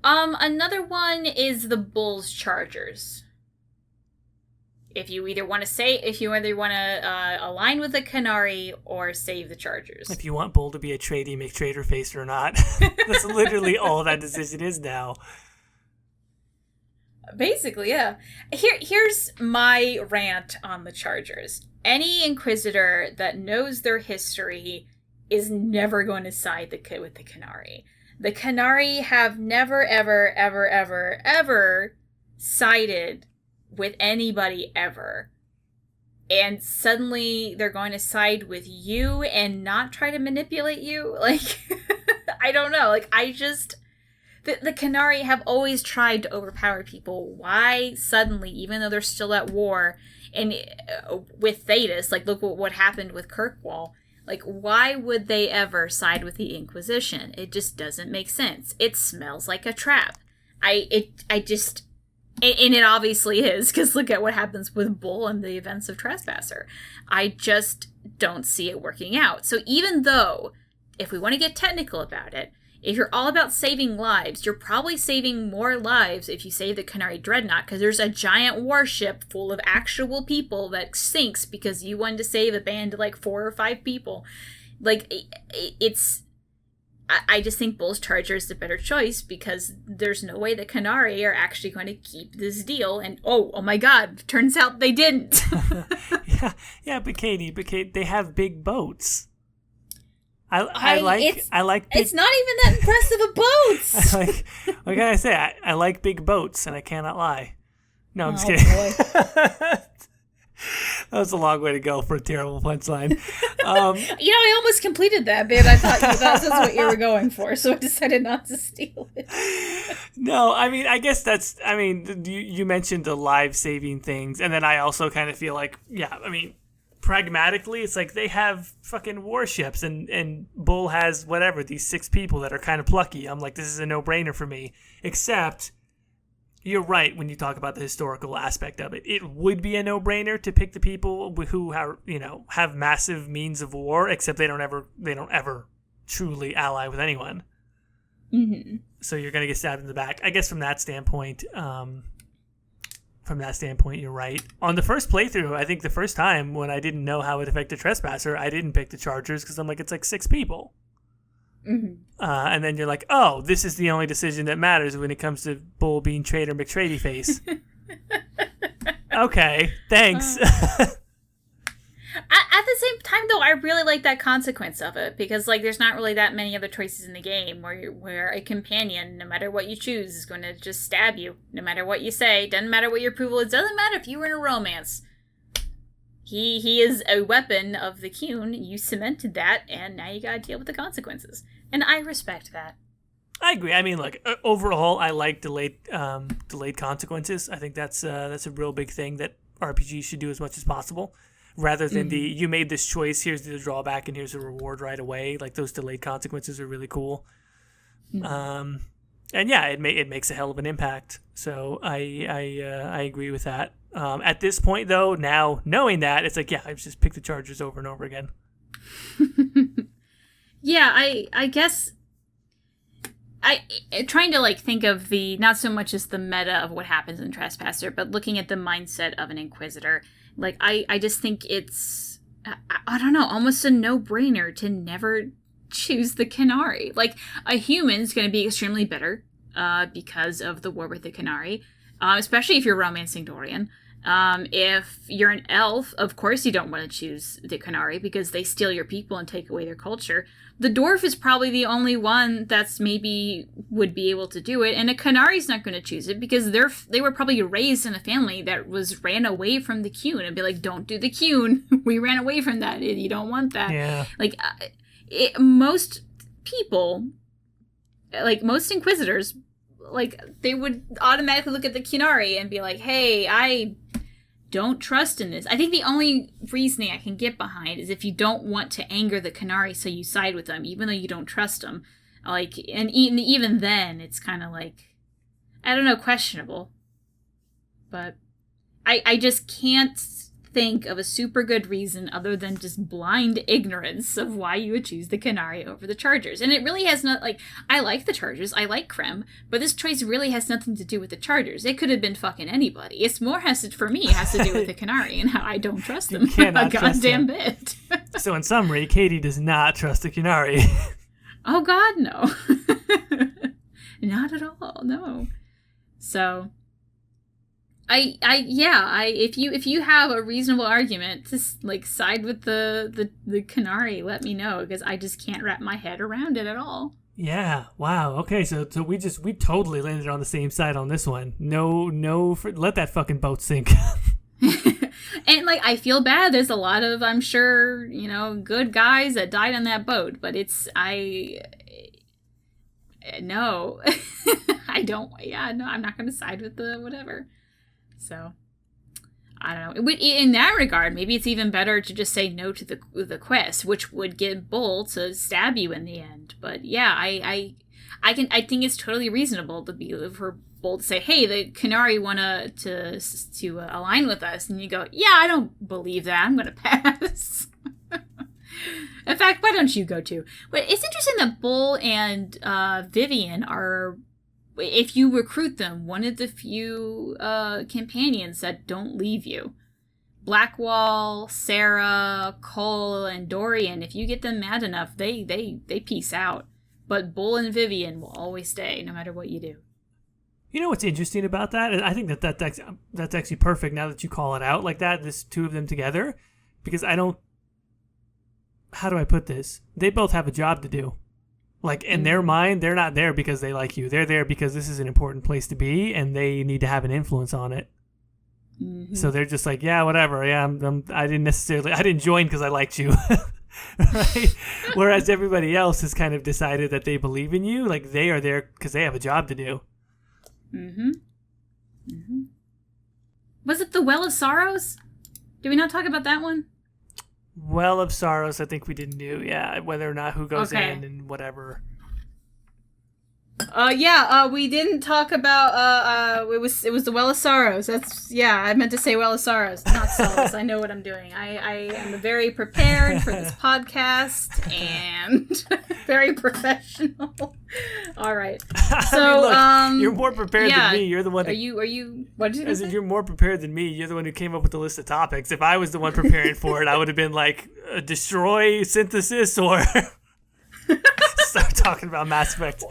Another one is the Bull's Chargers. If you either want to align with the Canary or save the Chargers. If you want Bull to be a tradie, make trader face or not. That's literally all that decision is now. Basically, yeah. Here's my rant on the Chargers. Any Inquisitor that knows their history is never going to side with the Canary. The Canary have never, ever, ever, ever, ever sided with anybody ever. And suddenly they're going to side with you and not try to manipulate you? Like, I don't know. Like, the Canary have always tried to overpower people. Why suddenly, even though they're still at war, and with Thetis, like, look what happened with Kirkwall. Like, why would they ever side with the Inquisition? It just doesn't make sense. It smells like a trap. And it obviously is, because look at what happens with Bull and the events of Trespasser. I just don't see it working out. So even though, if we want to get technical about it, if you're all about saving lives, you're probably saving more lives if you save the Canary Dreadnought, because there's a giant warship full of actual people that sinks because you wanted to save a band of like 4 or 5 people. Like, I just think Bull's Charger is the better choice because there's no way the Canary are actually going to keep this deal. And oh my God, turns out they didn't. yeah, but Caitie, they have big boats. I like big, it's not even that impressive of boats. What can I say? I like big boats, and I cannot lie. No, I'm just kidding. Boy. That was a long way to go for a terrible punchline. I almost completed that bit. I thought that's what you were going for, so I decided not to steal it. No, I mean, I guess you mentioned the life-saving things, and then I also kind of feel like, yeah, I mean, pragmatically, it's like they have fucking warships, and Bull has whatever, these 6 people that are kind of plucky. I'm like, this is a no-brainer for me, except you're right when you talk about the historical aspect of it. It would be a no-brainer to pick the people who are, have massive means of war, except they don't ever truly ally with anyone. Mm-hmm. So you're going to get stabbed in the back. I guess from that standpoint, you're right. On the first playthrough, I think the first time when I didn't know how it affected Trespasser, I didn't pick the Chargers because I'm like, it's like 6 people. Mm-hmm. And then you're like, oh, this is the only decision that matters when it comes to Bull being Trader McTrady face. Okay, thanks. At the same time, though, I really like that consequence of it, because like there's not really that many other choices in the game where a companion, no matter what you choose, is going to just stab you, no matter what you say. Doesn't matter what your approval is. Doesn't matter if you were in a romance. He is a weapon of the Qun. You cemented that, and now you gotta deal with the consequences. And I respect that. I agree. I mean, look, overall, I like delayed consequences. I think that's a real big thing that RPGs should do as much as possible, rather than you made this choice, here's the drawback, and here's the reward right away. Like, those delayed consequences are really cool. And yeah, it makes a hell of an impact. So I agree with that. At this point, though, now knowing that, it's like, yeah, I just pick the Chargers over and over again. Yeah, I guess trying to like think of the, not so much as the meta of what happens in Trespasser, but looking at the mindset of an Inquisitor. Like, I just think it's, I don't know, almost a no-brainer to never choose the Qunari. Like, a human's going to be extremely bitter because of the war with the Qunari, especially if you're romancing Dorian. If you're an elf, of course you don't want to choose the Qunari because they steal your people and take away their culture. The dwarf is probably the only one that's maybe would be able to do it, and a Qunari's not going to choose it because they were probably raised in a family that ran away from the Qun and be like, don't do the Qun. We ran away from that. You don't want that. Yeah. Like, most people, like most Inquisitors, like, they would automatically look at the Qunari and be like, hey, I don't trust in this. I think the only reasoning I can get behind is if you don't want to anger the Qunari, so you side with them, even though you don't trust them. Like, and even then, it's kind of like, I don't know, questionable. But I just can't think of a super good reason other than just blind ignorance of why you would choose the Qunari over the Chargers. And it really has not, like, I like the Chargers, I like Krem, but this choice really has nothing to do with the Chargers. It could have been fucking anybody. It's more for me, it has to do with the Qunari and how I don't trust them a goddamn bit. So in summary, Caitie does not trust the Qunari. Oh god, no. Not at all, no. So if you have a reasonable argument to like side with the Qunari, let me know, because I just can't wrap my head around it at all. Yeah. Wow. Okay. So we totally landed on the same side on this one. Let that fucking boat sink. And like, I feel bad. There's a lot of, I'm sure, good guys that died on that boat, but no, I don't. Yeah, no, I'm not going to side with the whatever. So, I don't know. In that regard, maybe it's even better to just say no to the quest, which would get Bull to stab you in the end. But yeah, I think it's totally reasonable for Bull to say, "Hey, the Qunari want to align with us," and you go, "Yeah, I don't believe that. I'm going to pass." In fact, why don't you go too? But it's interesting that Bull and Vivian are, if you recruit them, one of the few companions that don't leave you. Blackwall, Sarah, Cole, and Dorian, if you get them mad enough, they peace out. But Bull and Vivian will always stay, no matter what you do. You know what's interesting about that? And I think that's actually perfect now that you call it out like that, this two of them together. Because how do I put this? They both have a job to do. Like, in their mind, they're not there because they like you. They're there because this is an important place to be, and they need to have an influence on it. Mm-hmm. So they're just like, yeah, whatever. Yeah, I didn't join because I liked you. Right? Whereas everybody else has kind of decided that they believe in you. Like, they are there because they have a job to do. Mm-hmm. Mm-hmm. Was it the Well of Sorrows? Did we not talk about that one? Well of Sorrows, I think we didn't do. Yeah, whether or not who goes in and whatever. We didn't talk about. It was the Well of Sorrows. I meant to say Well of Sorrows, not Solas. I know what I'm doing. I am very prepared for this podcast and very professional. All right. So, I mean, look, you're more prepared than me. You're the one. Are you? What did you say? You're more prepared than me. You're the one who came up with the list of topics. If I was the one preparing for it, I would have been like, destroy synthesis or start talking about Mass Effect.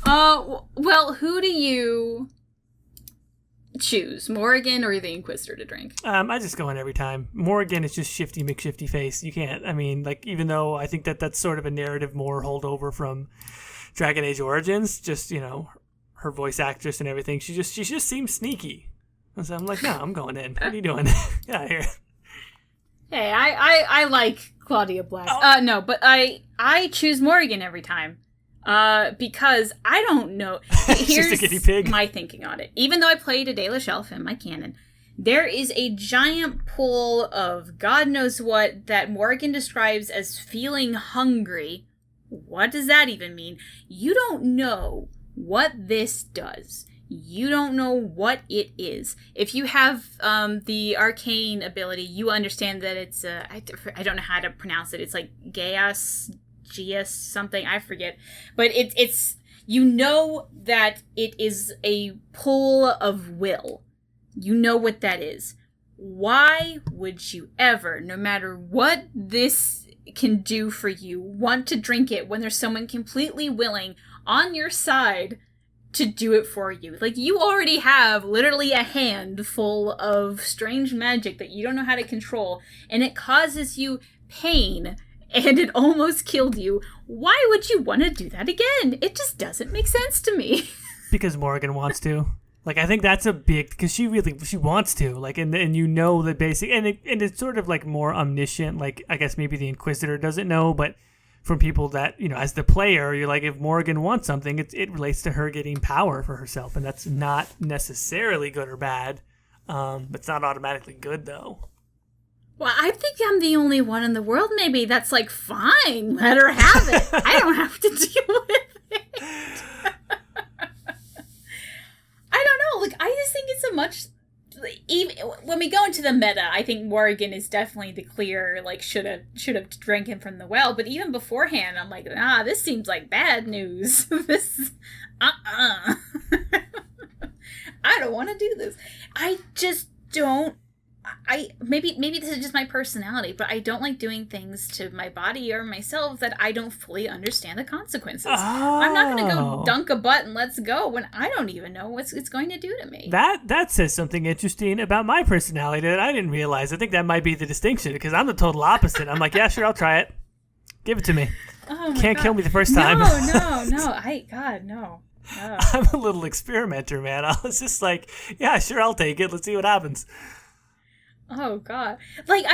Well, who do you choose, Morrigan or the Inquisitor to drink? I just go in every time. Morrigan is just shifty McShifty face. You can't. I mean, like, even though I think that that's sort of a narrative more holdover from Dragon Age Origins, just, you know, her voice actress and everything, she just seems sneaky. And so I'm like, no, I'm going in. What are you doing? Get out of here. Hey, I like Claudia Black. Oh. No, but I choose Morrigan every time. Because I don't know. Here's just a guinea pig. My thinking on it. Even though I played a Dela Shelf in my canon, there is a giant pool of God knows what that Morrigan describes as feeling hungry. What does that even mean? You don't know what this does. You don't know what it is. If you have the arcane ability, you understand that it's I don't know how to pronounce it. It's like Geas something, I forget, but it's you know that it is a pull of will. You know what that is. Why would you ever, no matter what this can do for you, want to drink it when there's someone completely willing on your side to do it for you? Like, you already have literally a hand full of strange magic that you don't know how to control, and it causes you pain, and it almost killed you. Why would you want to do that again? It just doesn't make sense to me. Because Morrigan wants to. Like, I think that's a big, because she wants to. Like, and you know the basic, and it's sort of like more omniscient. Like, I guess maybe the Inquisitor doesn't know, but from people that, you know, as the player, you're like, if Morrigan wants something, it relates to her getting power for herself, and that's not necessarily good or bad. It's not automatically good, though. Well, I think I'm the only one in the world, maybe, that's like, fine, let her have it. I don't have to deal with it. I don't know. Like, I just think it's a much... Even when we go into the meta, I think Morrigan is definitely the clear, like, should have drank him from the well. But even beforehand, I'm like, this seems like bad news. This, I don't want to do this. I just don't. Maybe this is just my personality, but I don't like doing things to my body or myself that I don't fully understand the consequences. Oh. I'm not going to go dunk a butt and let's go when I don't even know what it's going to do to me. That says something interesting about my personality that I didn't realize. I think that might be the distinction, because I'm the total opposite. I'm like, yeah, sure, I'll try it. Give it to me. Oh my Can't God. kill me the first time. No. I'm a little experimenter, man. I was just like, yeah, sure, I'll take it. Let's see what happens. Oh God! Like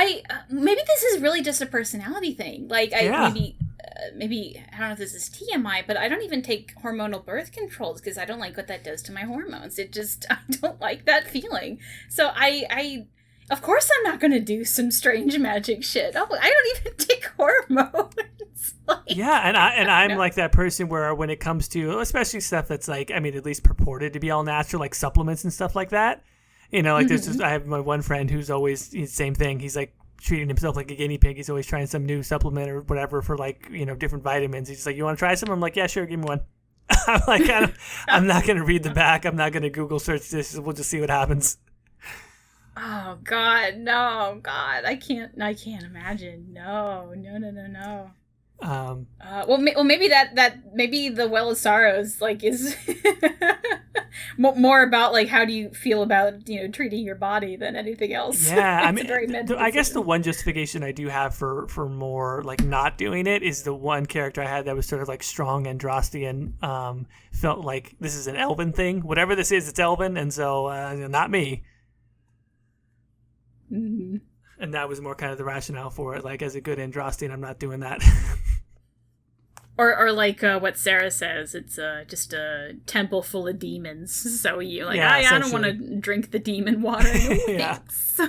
maybe this is really just a personality thing. Like maybe I don't know if this is TMI, but I don't even take hormonal birth controls because I don't like what that does to my hormones. I don't like that feeling. So I of course I'm not going to do some strange magic shit. Oh, I don't even take hormones. I'm like that person where when it comes to especially stuff that's like, I mean, at least purported to be all natural, like supplements and stuff like that. You know, like there's just, I have my one friend who's always the same thing. He's like treating himself like a guinea pig. He's always trying some new supplement or whatever for like, you know, different vitamins. He's like, you want to try some? I'm like, yeah, sure. Give me one. I'm like, I'm not going to read the back. I'm not going to Google search this. We'll just see what happens. Oh God, no, God, I can't imagine. No. Well, maybe maybe the Well of Sorrows like is more about like how do you feel about, you know, treating your body than anything else. Yeah, I mean, I guess the one justification I do have for more like not doing it is the one character I had that was sort of like strong Andrastian. Felt like this is an elven thing. Whatever this is, it's elven, and so not me. Mm-hmm. And that was more kind of the rationale for it. Like, as a good Andrastian, I'm not doing that. Or like what Sarah says, it's just a temple full of demons. So you like, I don't want to drink the demon water. No, thanks.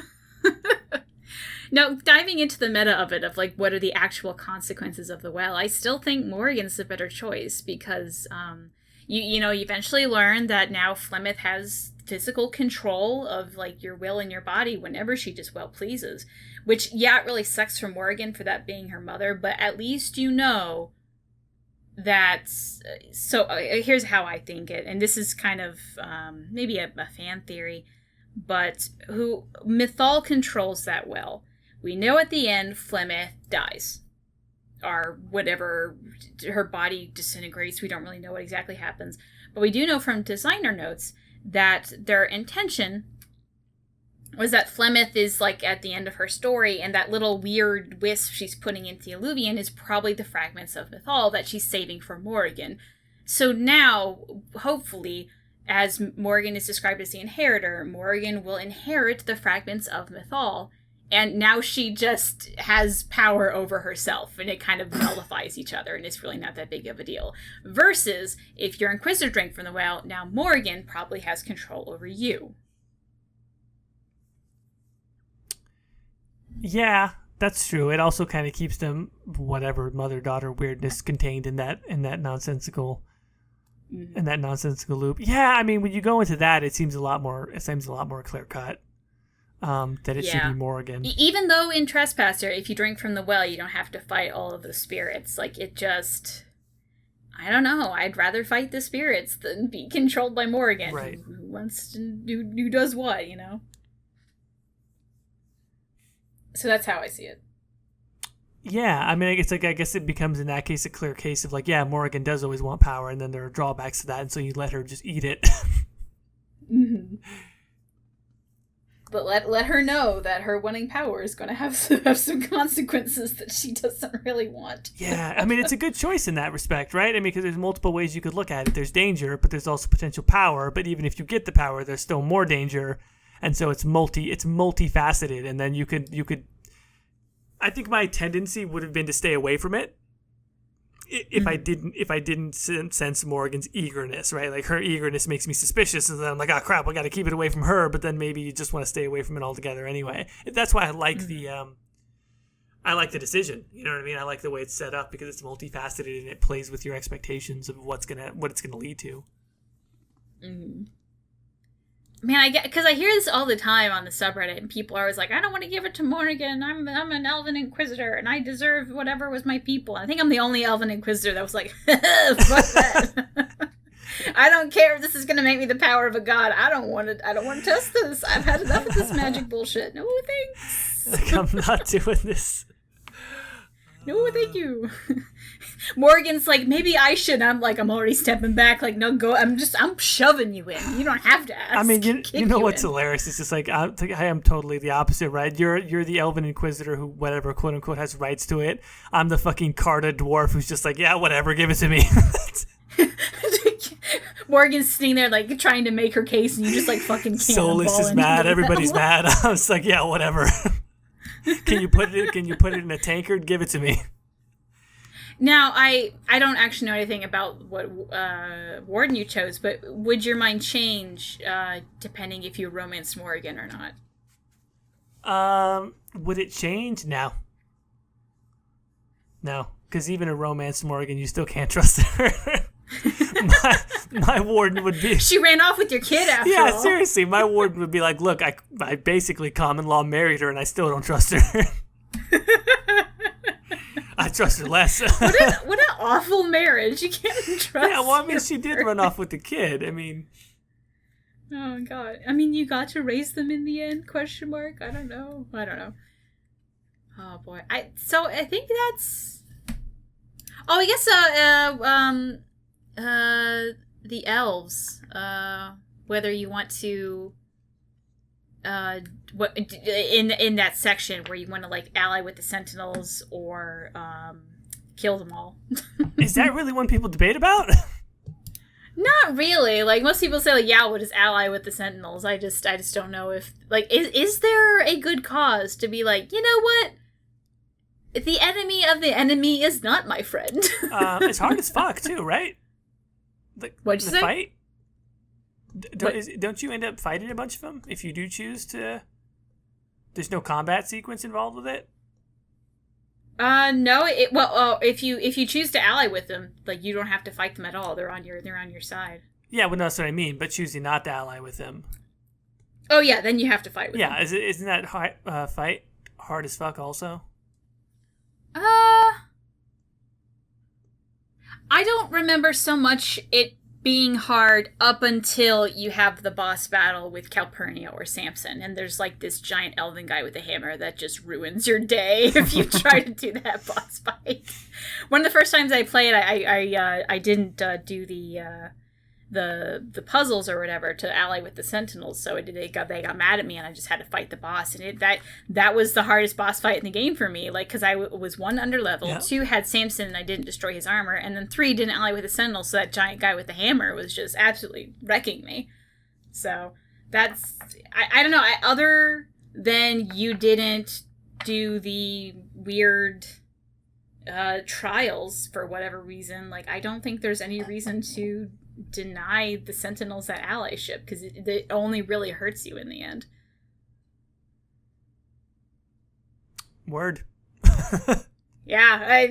Now, diving into the meta of it, of like what are the actual consequences of the well, I still think Morrigan's the better choice because you eventually learn that now Flemeth has physical control of like your will and your body whenever she just well pleases. Which, yeah, it really sucks for Morrigan for that being her mother, but at least you know that. So here's how I think it, and this is kind of maybe a fan theory, but who Mythal controls that well. We know at the end Flemeth dies, or whatever, her body disintegrates. We don't really know what exactly happens, but we do know from designer notes that their intention was that Flemeth is, like, at the end of her story, and that little weird wisp she's putting into the Alluvian is probably the fragments of Mythal that she's saving for Morrigan. So now, hopefully, as Morrigan is described as the inheritor, Morrigan will inherit the fragments of Mythal, and now she just has power over herself, and it kind of nullifies each other, and it's really not that big of a deal. Versus, if your Inquisitor drank from the well, now Morrigan probably has control over you. Yeah, that's true. It also kind of keeps them whatever mother-daughter weirdness contained in that nonsensical loop. Yeah, I mean, when you go into that, it seems a lot more clear cut. That it should be Morrigan. Even though in Trespasser, if you drink from the well, you don't have to fight all of the spirits. Like, it just, I don't know. I'd rather fight the spirits than be controlled by Morrigan. Right. Who wants to who does what, you know? So that's how I see it. Yeah, I mean, I guess it becomes in that case a clear case of like, yeah, Morrigan does always want power, and then there are drawbacks to that, and so you let her just eat it. Mm-hmm. But let her know that her wanting power is going to have some consequences that she doesn't really want. Yeah, I mean, it's a good choice in that respect, right? I mean, because there's multiple ways you could look at it. There's danger, but there's also potential power. But even if you get the power, there's still more danger. And so it's multifaceted, and then you could. I think my tendency would have been to stay away from it if I didn't sense Morrigan's eagerness, right? Like, her eagerness makes me suspicious, and then I'm like, oh crap, I got to keep it away from her. But then maybe you just want to stay away from it altogether anyway. That's why I like I like the decision. You know what I mean? I like the way it's set up because it's multifaceted and it plays with your expectations of what it's gonna lead to. Mm-hmm. Man, I get, because I hear this all the time on the subreddit, and people are always like, I don't want to give it to Morrigan, I'm an Elven Inquisitor, and I deserve whatever was my people. And I think I'm the only Elven Inquisitor that was like, fuck that. I don't care if this is going to make me the power of a god. I don't want to test this. I've had enough of this magic bullshit. No thanks. Like, I'm not doing this. No, thank you. Morgan's like, maybe I should. I'm like, I'm already stepping back. Like, no, go. I'm shoving you in. You don't have to ask. I mean, you know what's hilarious? It's just like, I am totally the opposite, right? You're the Elven Inquisitor who, whatever, quote unquote, has rights to it. I'm the fucking Carta dwarf who's just like, yeah, whatever, give it to me. Morgan's sitting there like trying to make her case, and you just like fucking Solas is mad. Everybody's mad. I was like, yeah, whatever. Can you put it in a tankard? Give it to me. Now, I don't actually know anything about what warden you chose, but would your mind change depending if you romanced Morrigan or not? Would it change? No, because even a romanced Morrigan, you still can't trust her. my warden would be... She ran off with your kid after all. Yeah, seriously. My warden would be like, look, I basically common law married her and I still don't trust her. I trust her less. What an awful marriage. You can't trust her. Yeah, well, I mean, she did run off with the kid. I mean... Oh, God. I mean, you got to raise them in the end, question mark? I don't know. Oh, boy. So I think that's... Oh, I guess, the elves, whether you want to, what in that section where you want to like ally with the Sentinels or kill them all. Is that really one people debate about? Not really. Like, most people say like, yeah, we'll just ally with the Sentinels. I just don't know if like is there a good cause to be like, you know what? The enemy of the enemy is not my friend. It's hard as fuck too, right? What'd you say? Fight? Don't you end up fighting a bunch of them if you do choose to? There's no combat sequence involved with it. No. If you choose to ally with them, like you don't have to fight them at all. They're on your side. Yeah, well, that's what I mean. But choosing not to ally with them. Oh yeah, then you have to fight with them. Yeah, isn't that fight hard as fuck also? I don't remember so much it being hard up until you have the boss battle with Calpurnia or Samson, and there's like this giant elven guy with a hammer that just ruins your day if you try to do that boss fight. One of the first times I played, I didn't do the the puzzles or whatever to ally with the Sentinels. So they got mad at me, and I just had to fight the boss. And that was the hardest boss fight in the game for me. Like, because I was 1 under level, 2 had Samson and I didn't destroy his armor, and then 3 didn't ally with the Sentinels. So that giant guy with the hammer was just absolutely wrecking me. So that's I don't know. Other than you didn't do the weird trials for whatever reason, like, I don't think there's any reason to deny the Sentinels that allyship, because it only really hurts you in the end. Word. Yeah,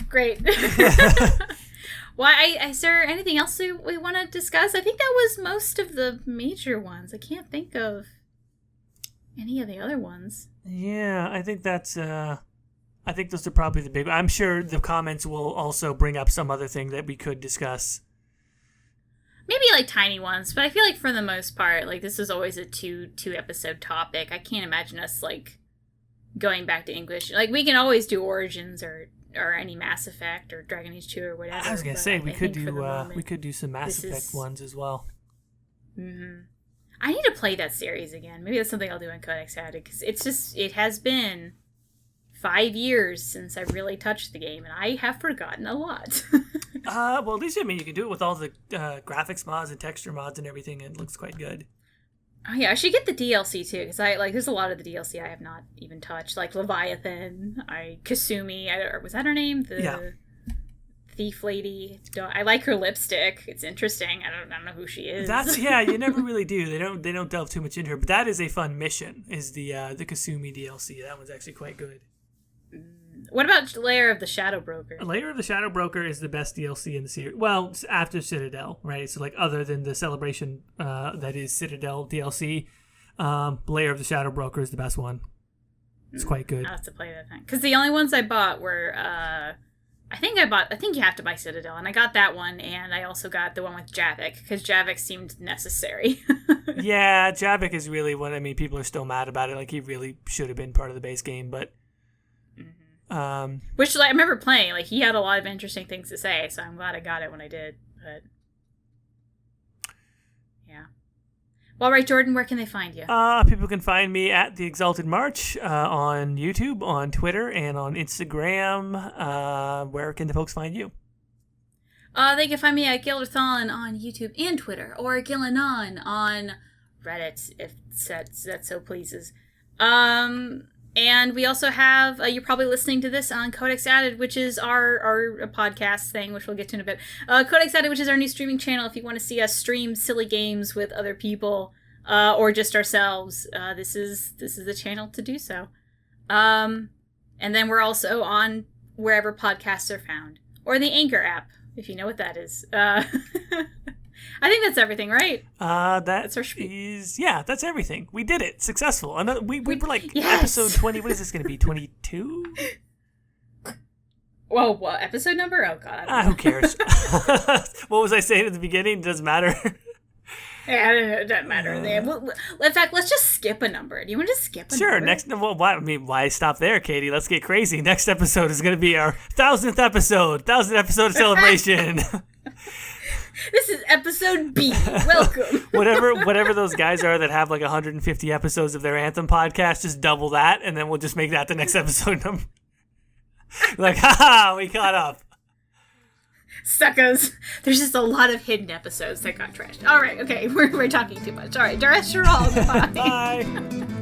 great. Well, is there anything else we want to discuss? I think that was most of the major ones. I can't think of any of the other ones. Yeah, I think that's I think those are probably the big. I'm sure the comments will also bring up some other thing that we could discuss. Maybe like tiny ones, but I feel like for the most part, like, this is always a two episode topic. I can't imagine us like going back to Inquisition. Like, we can always do Origins or any Mass Effect or Dragon Age 2 or whatever. I was gonna say we could do some Mass Effect ones as well. Mm-hmm. I need to play that series again. Maybe that's something I'll do in Codex Added, because it has been 5 years since I really touched the game, and I have forgotten a lot. Well, at least, I mean, you can do it with all the graphics mods and texture mods and everything, and it looks quite good. Oh yeah, I should get the DLC too, because there's a lot of the DLC I have not even touched, like Leviathan, Kasumi, was that her name? The thief lady. I like her lipstick. It's interesting. I don't know who she is. You never really do. They don't delve too much into her, but that is a fun mission. Is the Kasumi DLC? That one's actually quite good. What about Lair of the Shadow Broker? Lair of the Shadow Broker is the best DLC in the series. Well, after Citadel, right? So, like, other than the Celebration that is Citadel DLC, Lair of the Shadow Broker is the best one. It's quite good. I'll have to play that thing. Because the only ones I bought were, I think you have to buy Citadel, and I got that one, and I also got the one with Javik, because Javik seemed necessary. Yeah, Javik is really what, I mean, people are still mad about it. Like, he really should have been part of the base game, but... Which, like, I remember playing, like, he had a lot of interesting things to say, so I'm glad I got it when I did, but yeah. Well, right, Jordan, where can they find you? People can find me at the Exalted March on YouTube, on Twitter, and on Instagram. Where can the folks find you? They can find me at Ghildirthalen on YouTube and Twitter, or Gillanon on Reddit, if that so pleases. And we also have, you're probably listening to this on Codex Added, which is our podcast thing, which we'll get to in a bit. Codex Added, which is our new streaming channel. If you want to see us stream silly games with other people, or just ourselves, this is the channel to do so. And then we're also on wherever podcasts are found, or the Anchor app, if you know what that is. I think that's everything, right? That's our that's everything. We did it. Successful. We were like, episode 20. What is this going to be? 22? Whoa, what episode number? Oh, God. Who cares? What was I saying at the beginning? Doesn't matter. Yeah, it doesn't matter. In fact, let's just skip a number. Do you want to just skip a number? Sure. Why stop there, Caitie? Let's get crazy. Next episode is going to be our 1000th episode. 1000th episode celebration. This is episode B. Welcome. whatever those guys are that have like 150 episodes of their Anthem podcast, just double that, and then we'll just make that the next episode number. Like, haha, we caught up. Suckers. There's just a lot of hidden episodes that got trashed. All right, okay, we're talking too much. All right, rest your all. Goodbye. Bye.